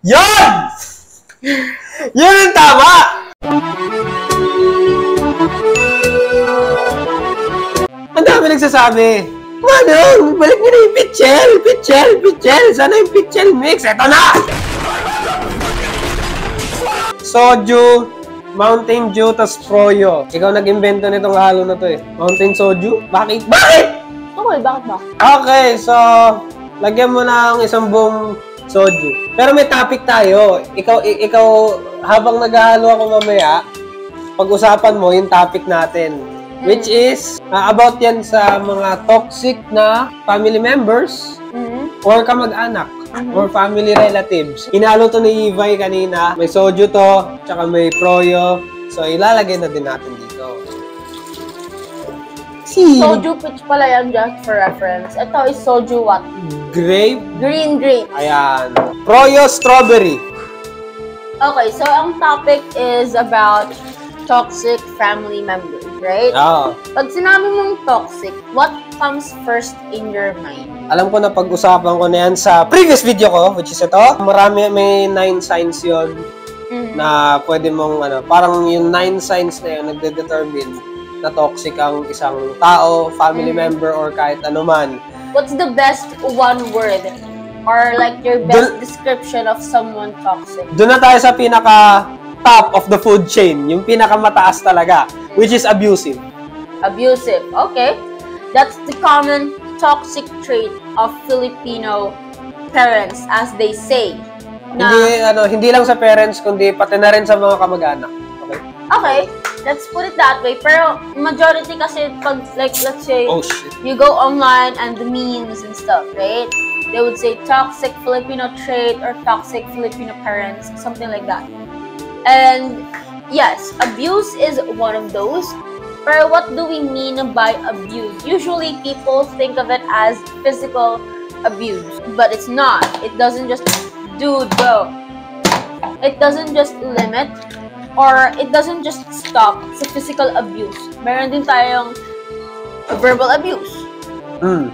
Yan! Yun ang tama! Ang dami nagsasabi. Manong, balik nyo na yung pitchel. Sana yung pitchel mix. Eto na! Soju, Mountain Dew, tas Proyo. Ikaw nag-invento nitong halo na to eh. Mountain Soju? Bakit? Okay, bakit ba? Okay, so, lagyan mo ng isang buong soju. Pero may topic tayo. Ikaw habang naghahalo ako mamaya, pag-usapan mo yung topic natin. Which is, about yan sa mga toxic na family members or kamag-anak or family relatives. Inalo to ni Ivay kanina. May soju to, tsaka may Proyo. So, ilalagay na din natin dito. Soju pitch pala yan, just for reference. Ito is soju what? Grape? Green grape. Ayan. Proyo strawberry. Okay, so ang topic is about toxic family members, right? Oo. Pag sinabi mong toxic, what comes first in your mind? Alam ko na pag-usapan ko na yan sa previous video ko, which is ito. Marami, may 9 signs yon na pwede mong, parang yung 9 signs na yun nagde-determine na toxic ang isang tao, family member, or kahit anuman. What's the best one word or like your best description of someone toxic? Doon na tayo sa pinaka top of the food chain, yung pinakamataas talaga, which is abusive. Abusive, okay. That's the common toxic trait of Filipino parents, as they say. Hindi lang sa parents, kundi pati na rin sa mga kamag-anak. Okay? Okay, let's put it that way. Pero majority kasi pag, like, let's say, you go online and the memes and stuff, right? They would say toxic Filipino trait or toxic Filipino parents, something like that. And yes, abuse is one of those. But what do we mean by abuse? Usually people think of it as physical abuse, but it's not. It doesn't just it doesn't just limit or it doesn't just stop sa physical abuse. Meron din tayong verbal abuse,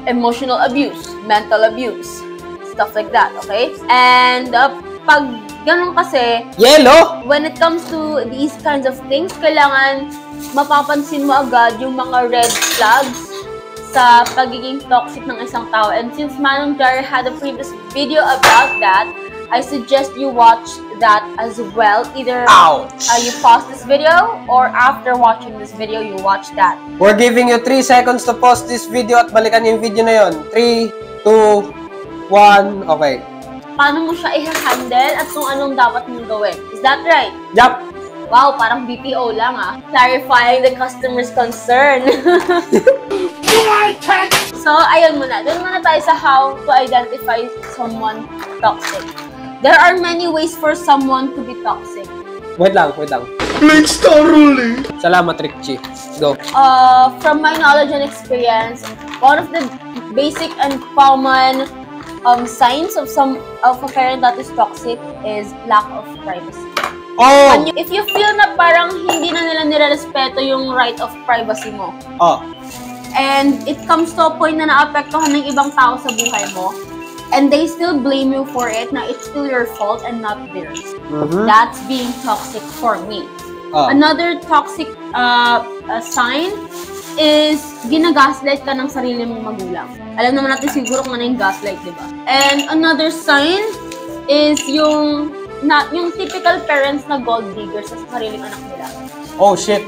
emotional abuse, mental abuse, stuff like that, okay? And pag ganun kasi, when it comes to these kinds of things, kailangan mapapansin mo agad yung mga red flags sa pagiging toxic ng isang tao. And since Manong Jar had a previous video about that, I suggest you watch that as well. Either you pause this video or after watching this video, you watch that. We're giving you 3 seconds to pause this video at balikan yung video na yun. 3, 2, 1, okay. Paano mo siya i-handle at kung anong dapat mong gawin. Is that right? Yup. Wow, parang BPO lang Clarifying the customer's concern. So, ayun muna. Doon muna tayo sa how to identify someone toxic. There are many ways for someone to be toxic. Wait lang. Let's start rolling. Salamat, Ricky. Go. From my knowledge and experience, one of the basic and common signs of a parent that is toxic is lack of privacy. If you feel na parang hindi na nila nirerespeto yung right of privacy mo. And it comes to a point na naapektuhan ng ibang tao sa buhay mo, and they still blame you for it, na it's still your fault and not theirs. That's being toxic for me. Another toxic sign is ginagaslight ka ng sarili mong magulang. Alam naman natin siguro kung ano yung gaslight, di ba? And another sign is yung typical parents na gold diggers sa sariling anak nila. Oh, shit.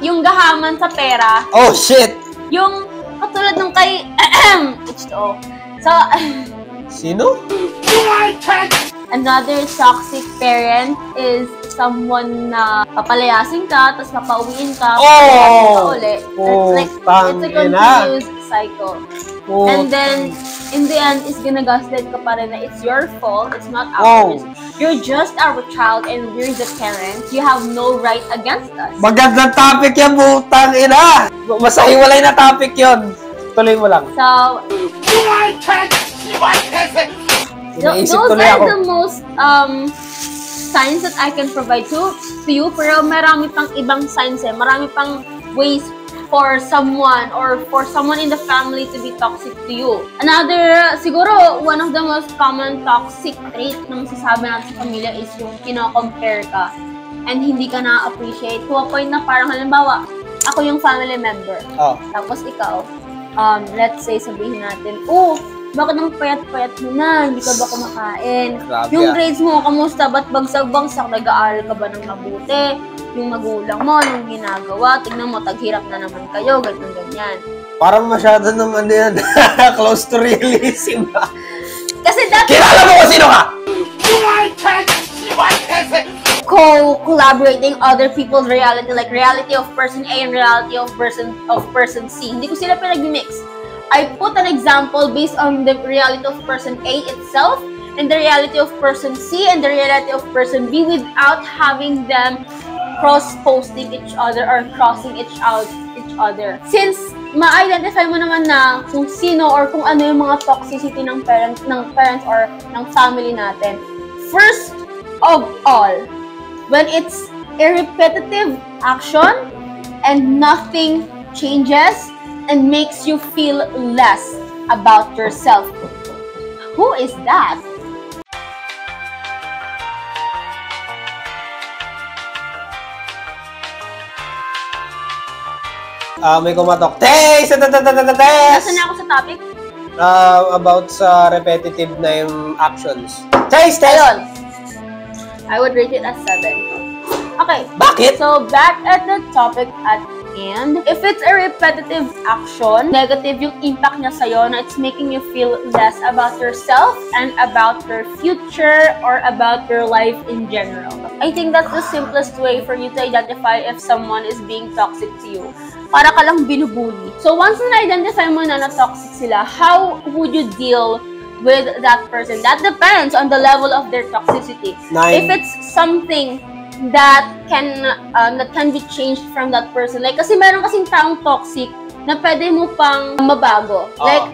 yung gahaman sa pera. Oh, shit. Yung katulad nung kay H2O. So, sino? Another toxic parent is someone na papalayasin ka, tapos papauwiin ka, papalayasin ka uli. It's a continuous cycle. And then, in the end, is ginagaslight ka pa rin na it's your fault, it's not ours. You're just our child and we're the parents. You have no right against us. Magandang topic yan, butang ina! Masahiwalay na topic yon. Tuloy mo lang. So, those are the most signs that I can provide to you, pero marami pang ibang signs marami pang ways for someone or for someone in the family to be toxic to you. Another, siguro, one of the most common toxic trait na masasabi natin sa pamilya is yung kino-compare ka and hindi ka na-appreciate to a point na parang halimbawa, ako yung family member. Tapos ikaw, let's say, sabihin natin, bakit ang payat-payat mo na? Hindi ka ba kumakain? Grabe, yung grades mo, kamusta? Ba't bagsag-bagsak? Nag-aaral ka ba ng mabuti? Yung magulang mo, yung ginagawa, tignan mo, taghirap na naman kayo, ganyan-ganyan. Parang masyado nung close to realism. Kasi dati... Kilala mo kung sino ka! Co-collaborating other people's reality, like reality of person A and reality of person C. Hindi ko sila pinag-mix. I put an example based on the reality of person A itself and the reality of person C and the reality of person B without having them cross-posting each other or crossing each other. Since ma-identify mo naman na kung sino or kung ano yung mga toxicity ng parents or ng family natin. First of all, when it's a repetitive action and nothing changes and makes you feel less about yourself. Who is that? May kumatok. Taste! Nasaan na ako sa topic? About sa repetitive na yung actions. Taste! Ayun. I would rate it as 7. Okay. Bakit? So, back at the topic at hand. If it's a repetitive action, negative yung impact niya sa'yo na it's making you feel less about yourself and about your future or about your life in general. I think that's the simplest way for you to identify if someone is being toxic to you. Para ka lang binubuli. So, once na-identify mo na toxic sila, how would you deal with that person? That depends on the level of their toxicity. 9. If it's something that can be changed from that person. Like, kasi meron kasing taong toxic na pwede mo pang mabago. Like,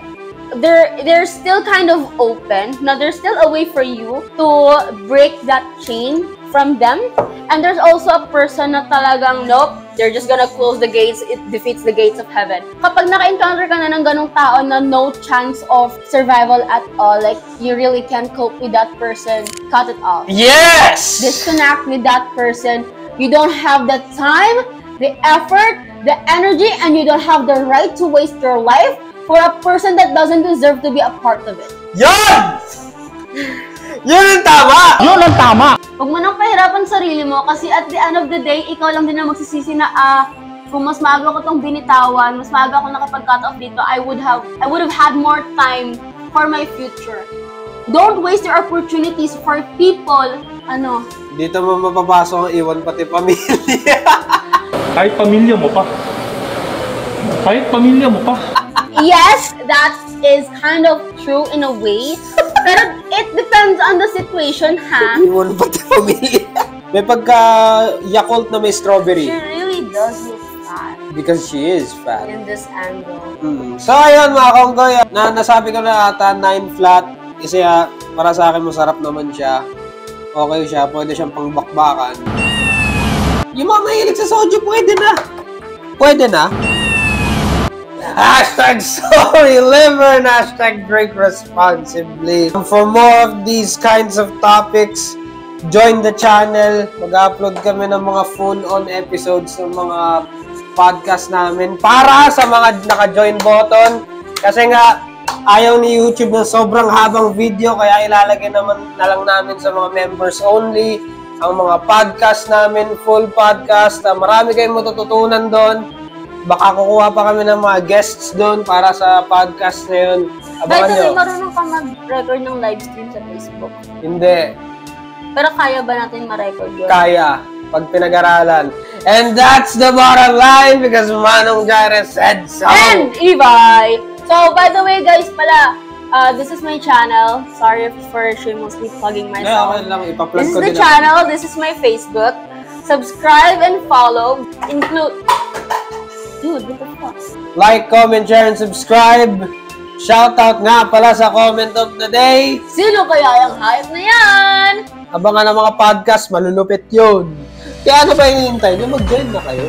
they're still kind of open. Now, there's still a way for you to break that chain from them. And there's also a person na talagang, nope, they're just gonna close the gates. It defeats the gates of heaven. Kapag naka-encounter ka na ng ganong tao na no chance of survival at all, like, you really can't cope with that person, cut it off. Yes! Disconnect with that person. You don't have the time, the effort, the energy, and you don't have the right to waste your life for a person that doesn't deserve to be a part of it. Yan! Yun ang tama! Yun ang tama! Huwag mo nang pahirapan sarili mo kasi at the end of the day, ikaw lang din ang magsisisi na kung mas maaga ko itong binitawan, mas maaga ako nakapag-cut off dito, I would have had more time for my future. Don't waste your opportunities for people, Dito mo mapapasok ang iwan pati pamilya. Kahit pamilya mo pa. Kahit pamilya mo pa. Yes, that is kind of true in a way. Pero it depends on the situation, ha? Iwan pati pamilya. May pagka Yakult na may strawberry. She really does look fat. Because she is fat. In this angle. So ayun mga konggoy, nasabi ko na ata 9 flat. Kasi para sa akin masarap naman siya. Okay siya, pwede siyang pangbakbakan. Yung mga mahilig sa soju, pwede na. Pwede na. Hashtag sorry liver and hashtag drink responsibly. For more of these kinds of topics, join the channel. Mag-upload kami ng mga full-on episodes ng mga podcast namin para sa mga naka-join button. Kasi nga, ayaw ni YouTube ng sobrang habang video, kaya ilalagay naman na lang namin sa mga members only. Ang mga podcast namin, full podcast. Marami kayong matututunan doon. Baka kukuha pa kami ng mga guests doon para sa podcast na yun. Abangan nyo. Marunong ka mag-record ng live stream sa Facebook? Hindi. Pero kaya ba natin ma-record yun? Kaya. Pag pinag-aralan. And that's the bottom line because Manong Jaire said so. And Ibay! So, by the way, guys, pala, this is my channel. Sorry for shamelessly plugging myself. Okay lang, ipa-plug This is ko the din channel. This is my Facebook. Subscribe and follow. Dude, what the fuck? Like, comment, share, and subscribe. Shoutout nga pala sa comment of the day. Sino kaya yung hype na yan? Abangan ng mga podcast, malulupit yun. Kaya ano ba hinihintay nyo? Mag-join na kayo.